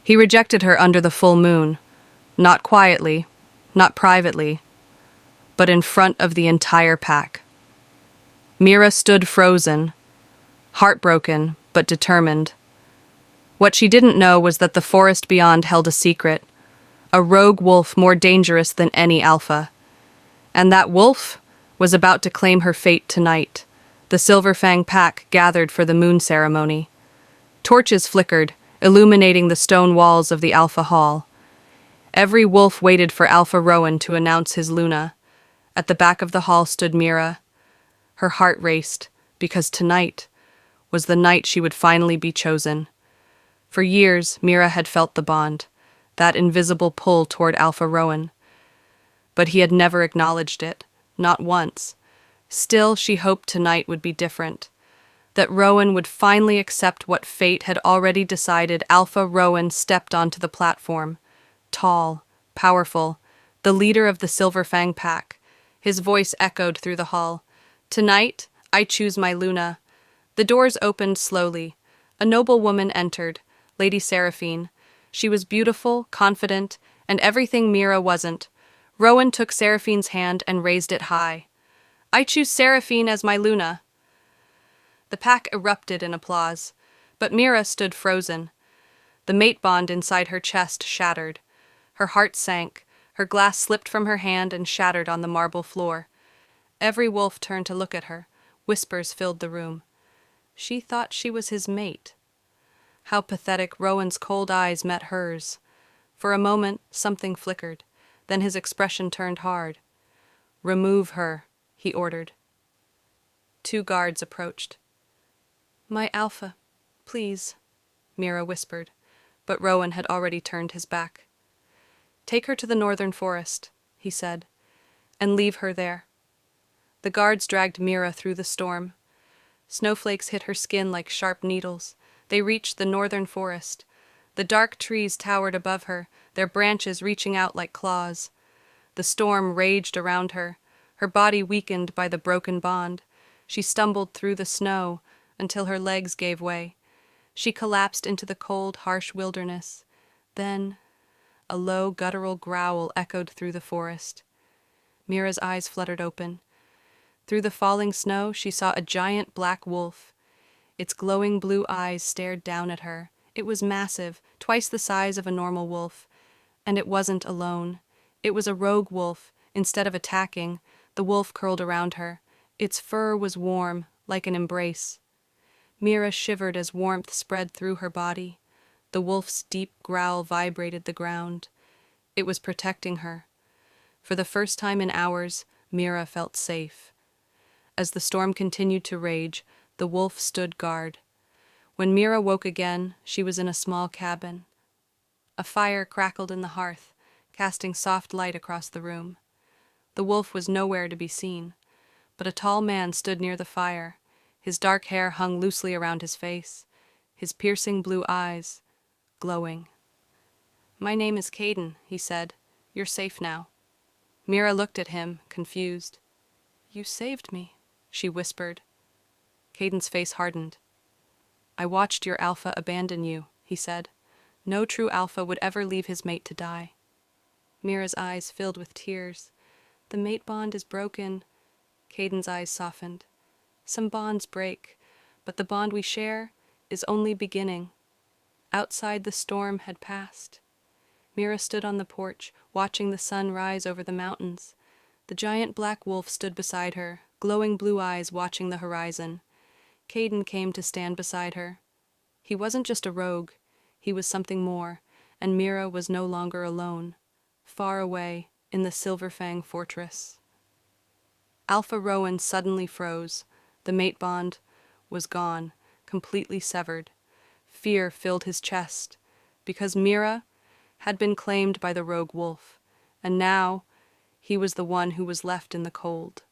He rejected her under the full moon, not quietly, not privately, but in front of the entire pack. Mira stood frozen, heartbroken but determined. What she didn't know was that the forest beyond held a secret, a rogue wolf more dangerous than any alpha. And that wolf was about to claim her fate tonight. The Silver Fang pack gathered for the moon ceremony. Torches flickered, illuminating the stone walls of the Alpha Hall. Every wolf waited for Alpha Rowan to announce his Luna. At the back of the hall stood Mira. Her heart raced, because tonight was the night she would finally be chosen. For years, Mira had felt the bond, that invisible pull toward Alpha Rowan. But he had never acknowledged it, not once. Still, she hoped tonight would be different, that Rowan would finally accept what fate had already decided. Alpha Rowan stepped onto the platform, tall, powerful, the leader of the Silver Fang pack. His voice echoed through the hall. "Tonight, I choose my Luna." The doors opened slowly. A noble woman entered, Lady Seraphine. She was beautiful, confident, and everything Mira wasn't. Rowan took Seraphine's hand and raised it high. "I choose Seraphine as my Luna." The pack erupted in applause, but Mira stood frozen. The mate bond inside her chest shattered. Her heart sank, her glass slipped from her hand and shattered on the marble floor. Every wolf turned to look at her. Whispers filled the room. She thought she was his mate. How pathetic. Rowan's cold eyes met hers. For a moment, something flickered. Then his expression turned hard. "Remove her," he ordered. 2 guards approached. "My Alpha, please," Mira whispered, but Rowan had already turned his back. "Take her to the northern forest," he said, "and leave her there." The guards dragged Mira through the storm. Snowflakes hit her skin like sharp needles. They reached the northern forest. The dark trees towered above her, their branches reaching out like claws. The storm raged around her, her body weakened by the broken bond. She stumbled through the snow until her legs gave way. She collapsed into the cold, harsh wilderness. Then, a low, guttural growl echoed through the forest. Mira's eyes fluttered open. Through the falling snow, she saw a giant black wolf. Its glowing blue eyes stared down at her. It was massive, twice the size of a normal wolf. And it wasn't alone. It was a rogue wolf. Instead of attacking, the wolf curled around her. Its fur was warm, like an embrace. Mira shivered as warmth spread through her body. The wolf's deep growl vibrated the ground. It was protecting her. For the first time in hours, Mira felt safe. As the storm continued to rage, the wolf stood guard. When Mira woke again, she was in a small cabin. A fire crackled in the hearth, casting soft light across the room. The wolf was nowhere to be seen, but a tall man stood near the fire. His dark hair hung loosely around his face, his piercing blue eyes glowing. "My name is Caden," he said. "You're safe now." Mira looked at him, confused. "You saved me," she whispered. Caden's face hardened. "I watched your alpha abandon you," he said. "No true alpha would ever leave his mate to die." Mira's eyes filled with tears. "The mate bond is broken." Caden's eyes softened. "Some bonds break, but the bond we share is only beginning." Outside, the storm had passed. Mira stood on the porch, watching the sun rise over the mountains. The giant black wolf stood beside her, glowing blue eyes watching the horizon. Caden came to stand beside her. He wasn't just a rogue, he was something more, and Mira was no longer alone, far away in the Silver Fang fortress. Alpha Rowan suddenly froze. The mate bond was gone, completely severed. Fear filled his chest, because Mira had been claimed by the rogue wolf, and now he was the one who was left in the cold.